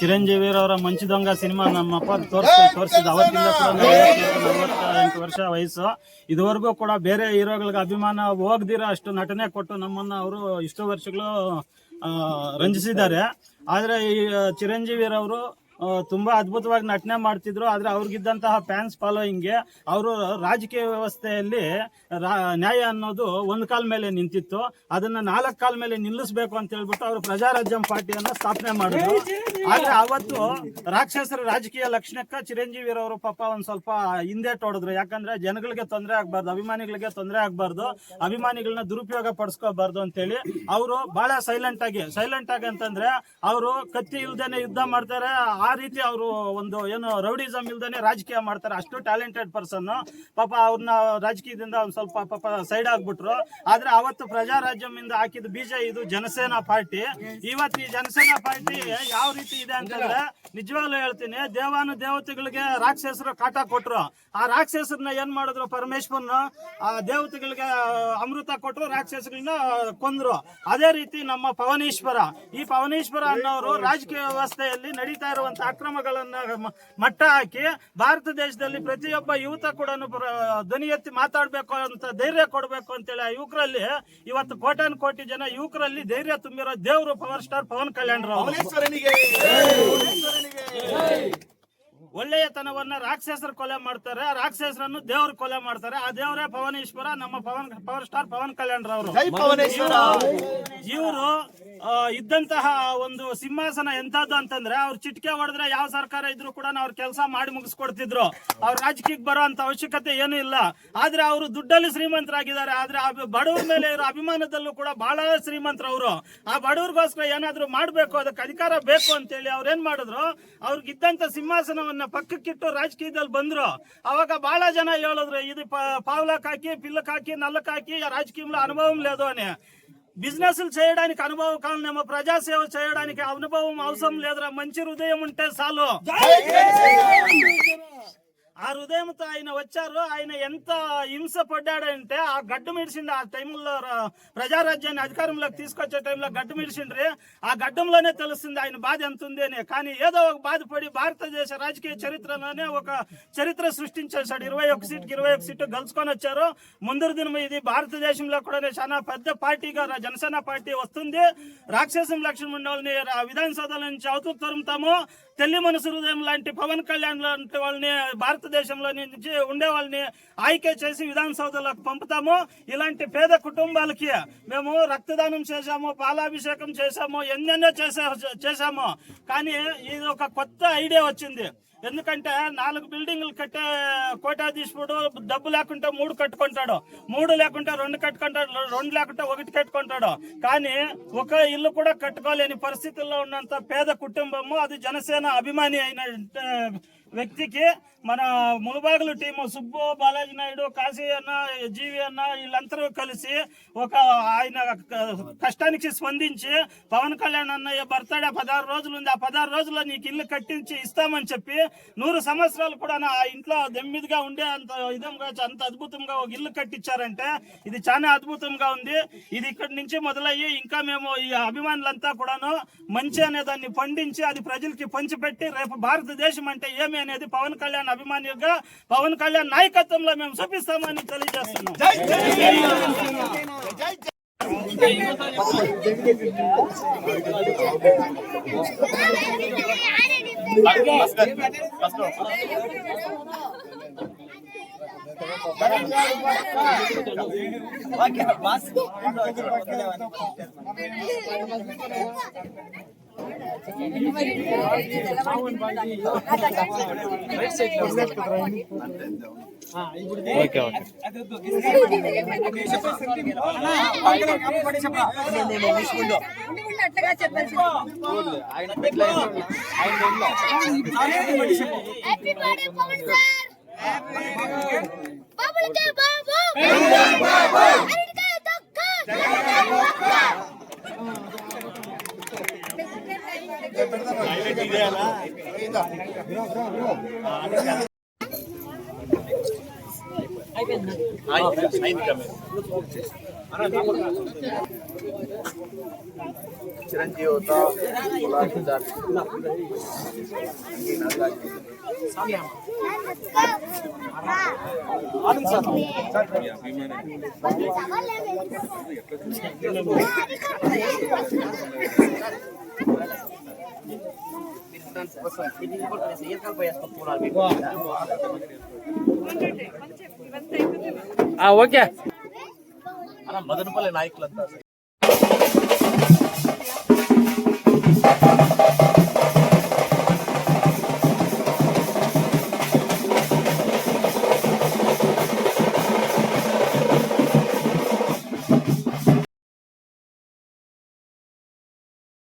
ಚಿರಂಜೀವಿರವರ ಮಂಚು ದೊಂಗ cinema ನಮ್ಮಪ್ಪ ತೋರಿಸಿದ. ಅವತ್ತಿಂದ ಕೂಡ 48 ವರ್ಷ ವಯಸ್ಸು. ಇದುವರೆಗೂ ಕೂಡ ಬೇರೆ ಹೀರೋಗಳಿಗೆ ಅಭಿಮಾನ ಹೋಗದಿರೋ ಅಷ್ಟು ನಟನೆ ಕೊಟ್ಟು ನಮ್ಮನ್ನ ಅವರು ಇಷ್ಟು ವರ್ಷಗಳು ರಂಜಿಸಿದ್ದಾರೆ. ಆದ್ರೆ ಈ ಚಿರಂಜೀವಿರವರು ತುಂಬಾ ಅದ್ಭುತವಾಗಿ ನಟನೆ ಮಾಡ್ತಿದ್ರು. ಆದ್ರೆ ಅವ್ರಿಗಿದ್ದಂತಹ ಫ್ಯಾನ್ಸ್ ಫಾಲೋಯಿಂಗ್ಗೆ ಅವರು ರಾಜಕೀಯ ವ್ಯವಸ್ಥೆಯಲ್ಲಿ ನ್ಯಾಯ ಅನ್ನೋದು ಒಂದು ಕಾಲ ಮೇಲೆ ನಿಂತಿತ್ತು. ಅದನ್ನ 4 ಕಾಲ ಮೇಲೆ ನಿಲ್ಲಿಸಬೇಕು ಅಂತ ಹೇಳ್ಬಿಟ್ಟು ಅವರು ಪ್ರಜಾರಾಜ್ಯಂ ಪಾರ್ಟಿಯನ್ನ ಸ್ಥಾಪನೆ ಮಾಡಿದ್ರು. ಆದ್ರೆ ಅವತ್ತು ರಾಕ್ಷಸರ ರಾಜಕೀಯ ಲಕ್ಷಣಕ್ಕ ಚಿರಂಜೀವಿರವರು ಪಾಪ ಒಂದ್ ಸ್ವಲ್ಪ ಹಿಂದೆ ತೊಡದ್ರು. ಯಾಕಂದ್ರೆ ಜನಗಳಿಗೆ ತೊಂದರೆ ಆಗ್ಬಾರ್ದು, ಅಭಿಮಾನಿಗಳಿಗೆ ತೊಂದರೆ ಆಗ್ಬಾರ್ದು, ಅಭಿಮಾನಿಗಳನ್ನ ದುರುಪಯೋಗ ಪಡಿಸ್ಕೋಬಾರ್ದು ಅಂತೇಳಿ ಅವರು ಬಹಳ ಸೈಲೆಂಟ್ ಆಗಿ ಅಂತಂದ್ರೆ ಅವರು ಕತ್ತಿ ಇಲ್ದೇನೆ ಯುದ್ಧ ಮಾಡ್ತಾರೆ. ಆ ರೀತಿ ಅವರು ಒಂದು ಏನು ರೌಡಿಸಮ್ ಇಲ್ದೇನೆ ರಾಜಕೀಯ ಮಾಡ್ತಾರೆ. ಅಷ್ಟು ಟ್ಯಾಲೆಂಟೆಡ್ ಪರ್ಸನ್. ಪಾಪ ಅವ್ರನ್ನ ರಾಜಕೀಯದಿಂದ ಒಂದ್ ಸ್ವಲ್ಪ ಪಾಪ ಸೈಡ್ ಆಗ್ಬಿಟ್ರು. ಆದ್ರೆ ಅವತ್ತು ಪ್ರಜಾರಾಜ್ಯಂ ಇಂದ ಹಾಕಿದ ಬೀಜ ಇದು ಜನಸೇನಾ ಪಾರ್ಟಿ. ಇವತ್ತು ಈ ಜನಸೇನಾ ಪಾರ್ಟಿ ಯಾವ ರೀತಿ ಇದೆ ಅಂತಂದ್ರೆ ನಿಜವಾಗ್ಲೂ ಹೇಳ್ತೀನಿ, ದೇವತೆಗಳಿಗೆ ರಾಕ್ಷಸರು ಕಾಟ ಕೊಟ್ರು. ಆ ರಾಕ್ಷಸರನ್ನ ಏನ್ ಮಾಡಿದ್ರು, ಪರಮೇಶ್ವರನ ಆ ದೇವತೆಗಳಿಗೆ ಅಮೃತ ಕೊಟ್ಟರು, ರಾಕ್ಷಸಗಳನ್ನ ಕೊಂದ್ರು. ಅದೇ ರೀತಿ ನಮ್ಮ ಪವನೇಶ್ವರ, ಈ ಪವನೇಶ್ವರ ಅನ್ನೋರು ರಾಜಕೀಯ ವ್ಯವಸ್ಥೆಯಲ್ಲಿ ನಡೀತಾ ಇರುವಂತ ಅಕ್ರಮಗಳನ್ನ ಮಟ್ಟ ಹಾಕಿ ಭಾರತ ದೇಶದಲ್ಲಿ ಪ್ರತಿಯೊಬ್ಬ ಯುವತ ಕೂಡ ಧ್ವನಿ ಎತ್ತಿ ಮಾತಾಡ್ಬೇಕು ಅಂತ ಧೈರ್ಯ ಕೊಡ್ಬೇಕು ಅಂತೇಳಿ ಆ ಯುವಕರಲ್ಲಿ ಇವತ್ತು ಕೋಟಿ ಜನ ಯುವಕರಲ್ಲಿ ಧೈರ್ಯ ತುಂಬಿರೋ ದೇವರು ಪವರ್ ಸ್ಟಾರ್ ಪವನ್ ಕಲ್ಯಾಣ್ ರಾವ್. ಒಳ್ಳೆಯತನವನ್ನ ರಾಕ್ಷಸರು ಕೊಲೆ ಮಾಡ್ತಾರೆ, ರಾಕ್ಷಸರನ್ನು ದೇವರು ಕೊಲೆ ಮಾಡ್ತಾರೆ. ಆ ದೇವರೇ ಪವನೇಶ್ವರ, ನಮ್ಮ ಪವರ್ ಸ್ಟಾರ್ ಪವನ್ ಕಲ್ಯಾಣ್ ರಾವ್. ಇವರು ಇದ್ದಂತಹ ಒಂದು ಸಿಂಹಾಸನ ಎಂತದ್ದು ಅಂತಂದ್ರೆ ಅವ್ರು ಚಿಟಿಕೆ ಹೊಡೆದ್ರೆ ಯಾವ ಸರ್ಕಾರ ಇದ್ರು ಕೂಡ ಅವ್ರ ಕೆಲಸ ಮಾಡಿ ಮುಗಿಸ್ಕೊಡ್ತಿದ್ರು. ಅವ್ರ ರಾಜಕೀಯಕ್ಕೆ ಬರೋ ಅಂತ ಅವಶ್ಯಕತೆ ಏನು ಇಲ್ಲ. ಆದ್ರೆ ಅವರು ದುಡ್ಡಲ್ಲಿ ಶ್ರೀಮಂತರಾಗಿದ್ದಾರೆ. ಆದ್ರೆ ಬಡವರ ಮೇಲೆ ಇರೋ ಅಭಿಮಾನದಲ್ಲೂ ಕೂಡ ಬಹಳ ಶ್ರೀಮಂತರವರು. ಆ ಬಡವ್ರಿಗೋಸ್ಕರ ಏನಾದ್ರು ಮಾಡ್ಬೇಕು, ಅದಕ್ಕೆ ಅಧಿಕಾರ ಬೇಕು ಅಂತೇಳಿ ಅವ್ರೇನ್ ಮಾಡಿದ್ರು, ಅವ್ರಿಗಿದ್ದಂತ ಸಿಂಹಾಸನವನ್ನ ಪಕ್ಕಕ್ಕಿಟ್ಟು ರಾಜಕೀಯದಲ್ಲಿ ಬಂದ್ರು. ಅವಾಗ ಬಹಳ ಜನ ಹೇಳಿದ್ರು, ಇದು పావులకు ಹಾಕಿ పిల్లకి ಹಾಕಿ నల్లకి ಹಾಕಿ రాజకీయంలో అనుభవం లేదు అని. బిజినెస్లు చేయడానికి అనుభవం కావాలేమో, ప్రజాసేవ చేయడానికి అనుభవం అవసరం లేదురా, మంచి హృదయం ఉంటే చాలు. ఆ హృదయంతో ఆయన వచ్చారు. ఆయన ఎంత హింస పడ్డాడంటే ఆ గడ్డు మిడిసిండు. ఆ టైంలో ప్రజారాజ్యాన్ని అధికారంలోకి తీసుకొచ్చే టైంలో గడ్డు మిడిసిండ్రి. ఆ గడ్డంలోనే తెలుస్తుంది ఆయన బాధ ఎంత ఉంది అని. కానీ ఏదో ఒక బాధపడి భారతదేశ రాజకీయ చరిత్రలోనే ఒక చరిత్ర సృష్టించేశాడు. 21 సీట్కి 21 సీట్లు గెలుచుకొని వచ్చారు. ముందు దినం ఇది భారతదేశంలో కూడా చాలా పెద్ద పార్టీగా జనసేన పార్టీ వస్తుంది. రాక్షసం లక్ష్యం ఉన్న వాళ్ళని విధానసభల నుంచి అవతల తరుముతాము. తెల్లి మనసు హృదయం లాంటి పవన్ కళ్యాణ్ లాంటి వాళ్ళని భారతదేశంలో నుంచి ఉండే వాళ్ళని ఆಯ್ಕೆ చేసి విధానసౌధలకు పంపుతాము. ఇలాంటి పేద కుటుంబాలకి మేము రక్తదానం చేశాము, పాలాభిషేకం చేశాము, ఎన్నెన్నో చేశాము. కానీ ఇది ఒక కొత్త ఐడియా వచ్చింది. ఎందుకంటే 4 బిల్డింగ్లు కట్టే కోటాధీశుడు డబ్బు లేకుంటే 3 కట్టుకుంటాడు, 3 లేకుంటే 2 కట్టుకుంటాడు, 2 లేకుంటే 1 కట్టుకుంటాడు. కానీ ఒక ఇల్లు కూడా కట్టుకోలేని పరిస్థితుల్లో ఉన్నంత పేద కుటుంబము అది జనసేన అభిమాని అయిన వ్యక్తికి మన మునుబాగులు టీము సుబ్బు, బాలాజీ నాయుడు, కాశీ అన్న, జీవి అన్న వీళ్ళందరూ కలిసి ఒక ఆయన కష్టానికి స్పందించి పవన్ కళ్యాణ్ అన్నయ్య బర్త్డే 16 రోజులు ఉంది, ఆ 16 రోజుల్లో నీకు ఇల్లు కట్టించి ఇస్తామని చెప్పి 100 సంవత్సరాలు కూడా ఆ ఇంట్లో దెమ్మిదిగా ఉండే అంత విధంగా అంత అద్భుతంగా ఒక ఇల్లు కట్టించారంటే ఇది చాలా అద్భుతంగా ఉంది. ఇది ఇక్కడి నుంచి మొదలయ్యి ఇంకా మేము ఈ అభిమానులంతా కూడాను మంచి అనే దాన్ని పండించి అది ప్రజలకి పంచిపెట్టి రేపు భారతదేశం అంటే ఏమి అనేది పవన్ కళ్యాణ్ అభిమానిగా పవన్ కళ్యాణ్ నాయకత్వంలో మేము చూపిస్తామని తెలియజేస్తున్నాం. చిరంజీవితో ఓకే మదనపల్లి నాయకులంతా